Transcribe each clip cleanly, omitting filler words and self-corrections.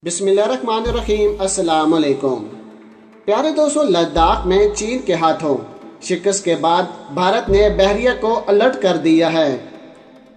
بسم اللہ الرحمن الرحیم۔ السلام علیکم پیارے دوستوں، لداخ میں چین کے ہاتھوں شکست کے بعد بھارت نے بحریہ کو الرٹ کر دیا ہے۔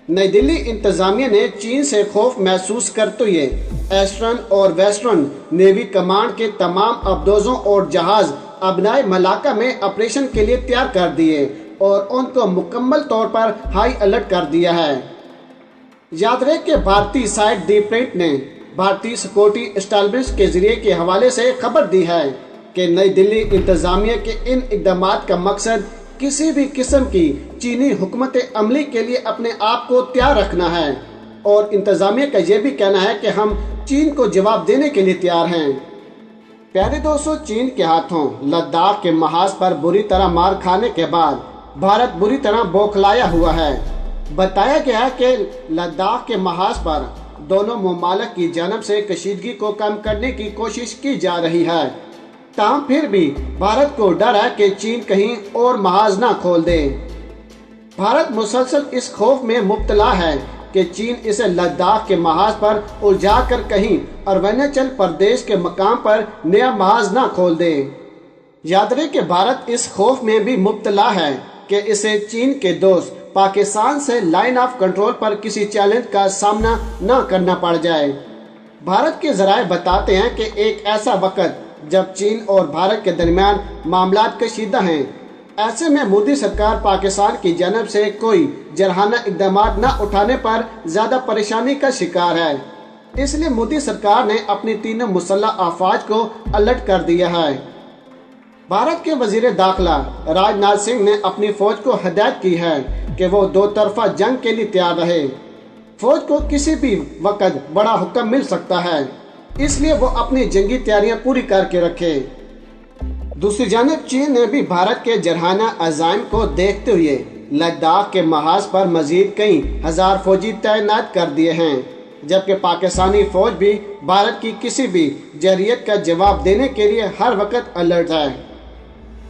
نئی دلی انتظامیہ نے چین سے خوف محسوس کرتے ہوئے ایسٹرن اور ویسٹرن نیوی کمانڈ کے تمام ابدوزوں اور جہاز ابنائے ملاقہ میں آپریشن کے لیے تیار کر دیے اور ان کو مکمل طور پر ہائی الرٹ کر دیا ہے۔ یاد رہے کہ بھارتی سائٹ دی پرنٹ نے بھارتی سیکورٹی اسٹیبلشمنٹ کے ذریعے کے حوالے سے خبر دی ہے کہ نئی دلی انتظامیہ کے ان اقدامات کا مقصد کسی بھی قسم کی چینی حکمت عملی کے لیے اپنے آپ کو تیار رکھنا ہے، اور انتظامیہ کا یہ بھی کہنا ہے کہ ہم چین کو جواب دینے کے لیے تیار ہیں۔ پیارے دوستو، چین کے ہاتھوں لداخ کے محاذ پر بری طرح مار کھانے کے بعد بھارت بری طرح بوکھلایا ہوا ہے۔ بتایا گیا ہے کہ لداخ کے محاذ پر دونوں ممالک کی جانب سے کشیدگی کو کم کرنے کی کوشش کی جا رہی ہے، تاہم پھر بھی بھارت کو ڈر ہے کہ چین کہیں اور محاذ نہ کھول دے۔ بھارت مسلسل اس خوف میں مبتلا ہے کہ چین اسے لداخ کے محاذ پر الجھا کر کہیں اروناچل پردیش کے مقام پر نیا محاذ نہ کھول دے۔ یاد رہے کہ بھارت اس خوف میں بھی مبتلا ہے کہ اسے چین کے دوست پاکستان سے لائن آف کنٹرول پر کسی چیلنج کا سامنا نہ کرنا پڑ جائے۔ بھارت کے ذرائع بتاتے ہیں کہ ایک ایسا وقت جب چین اور بھارت کے درمیان معاملات کشیدہ ہیں، ایسے میں مودی سرکار پاکستان کی جانب سے کوئی جرحانہ اقدامات نہ اٹھانے پر زیادہ پریشانی کا شکار ہے۔ اس لیے مودی سرکار نے اپنی تینوں مسلح افواج کو الرٹ کر دیا ہے۔ بھارت کے وزیر داخلہ راج ناتھ سنگھ نے اپنی فوج کو ہدایت کی ہے کہ وہ دو طرفہ جنگ کے لیے تیار رہے۔ فوج کو کسی بھی وقت بڑا حکم مل سکتا ہے، اس لیے وہ اپنی جنگی تیاریاں پوری کر کے رکھے۔ دوسری جانب چین نے بھی بھارت کے جرحانہ عزائم کو دیکھتے ہوئے لداخ کے محاذ پر مزید کئی ہزار فوجی تعینات کر دیے ہیں، جبکہ پاکستانی فوج بھی بھارت کی کسی بھی جرحیت کا جواب دینے کے لیے ہر وقت الرٹ ہے۔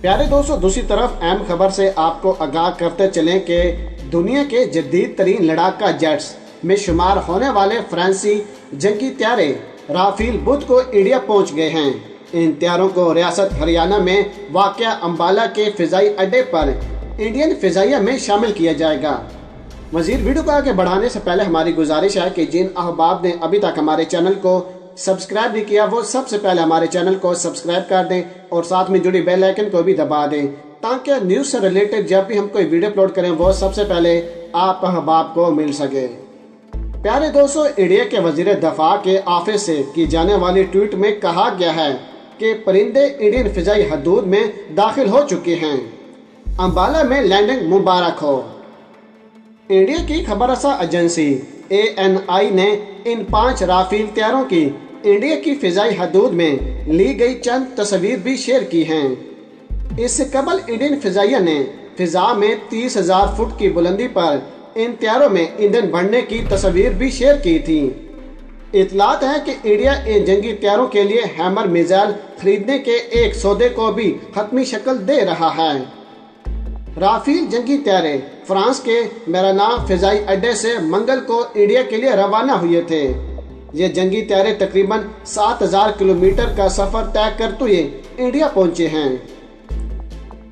پیارے دوستو، دوسری طرف اہم خبر سے آپ کو آگاہ کرتے چلیں کہ دنیا کے جدید ترین لڑاکا جیٹس میں شمار ہونے والے فرانسیسی جنگی طیارے رافیل بدھ کو انڈیا پہنچ گئے ہیں۔ ان طیاروں کو ریاست ہریانہ میں واقع امبالہ کے فضائی اڈے پر انڈین فضائیہ میں شامل کیا جائے گا۔ مزید ویڈیو کو آگے بڑھانے سے پہلے ہماری گزارش ہے کہ جن احباب نے ابھی تک ہمارے چینل کو سبسکرائب نہیں کیا وہ سب سے پہلے ہمارے چینل کو سبسکرائب کر دیں اور ساتھ میں جڑی بیل آئیکن کو بھی دبا دیں، تاکہ نیوز سے ریلیٹڈ جب بھی ہم کوئی ویڈیو اپلوڈ کریں وہ سب سے پہلے آپ احباب کو مل سکے۔ پیارے دوستو، انڈیا کے وزیر دفاع کے آفس سے کی جانے والی ٹویٹ میں کہا گیا ہے کہ پرندے انڈین فضائی حدود میں داخل ہو چکے ہیں، امبالہ میں لینڈنگ مبارک ہو۔ انڈیا کی خبر رساں ایجنسی ANI نے ان 5 رافیل طیاروں کی انڈیا کی فضائی حدود میں لی گئی چند تصاویر بھی شیئر کی ہیں۔ اس سے قبل انڈین فضائیہ نے فضا میں 30,000 فٹ کی بلندی پر ان طیاروں میں ایندھن بھرنے کی تصاویر بھی شیئر کی تھیں۔ اطلاعات ہیں کہ انڈیا ان جنگی طیاروں کے لیے ہیمر میزائل خریدنے کے ایک سودے کو بھی حتمی شکل دے رہا ہے۔ رافیل جنگی طیارے فرانس کے میرانا فضائی اڈے سے منگل کو انڈیا کے لیے روانہ ہوئے تھے۔ یہ جنگی طیارے تقریباً 7,000 کلومیٹر کا سفر طے کرتے ہوئے انڈیا پہنچے ہیں۔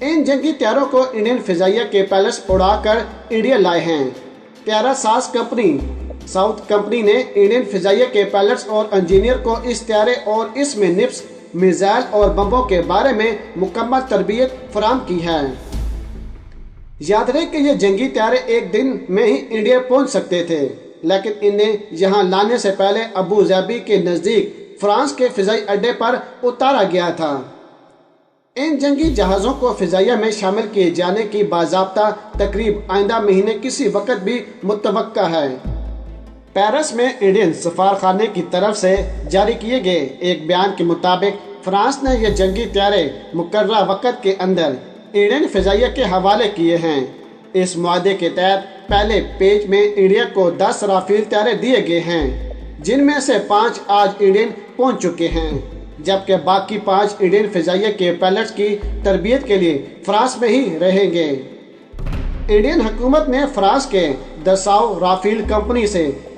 ان جنگی طیاروں کو انڈین فضائیہ کے پائلٹس اڑا کر انڈیا لائے ہیں۔ طیارہ ساز کمپنی ساؤتھ کمپنی نے انڈین فضائیہ کے پائلٹس اور انجینئر کو اس طیارے اور اس میں نپس میزائل اور بمبوں کے بارے میں مکمل تربیت فراہم کی ہے۔ یاد رہے کہ یہ جنگی طیارے ایک دن میں ہی انڈیا پہنچ سکتے تھے، لیکن انہیں یہاں لانے سے پہلے ابو ظبی کے نزدیک فرانس کے فضائی اڈے پر اتارا گیا تھا۔ ان جنگی جہازوں کو فضائیہ میں شامل کیے جانے کی باضابطہ تقریب آئندہ مہینے کسی وقت بھی متوقع ہے۔ پیرس میں انڈین سفارخانے کی طرف سے جاری کیے گئے ایک بیان کے مطابق فرانس نے یہ جنگی طیارے مقررہ وقت کے اندر انڈین فضائیہ کے حوالے کیے ہیں۔ اس معاہدے کے تحت پہلے پیج میں انڈیا کو 10 رافیل طیارے دیے گئے ہیں، جن میں سے 5 آج انڈین پہنچ چکے ہیں، جبکہ باقی 5 انڈین فضائیہ کے پائلٹس کی تربیت کے لیے فرانس میں ہی رہیں گے۔ انڈین حکومت نے فرانس کے دساؤ رافیل کمپنی سے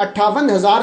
58,000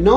9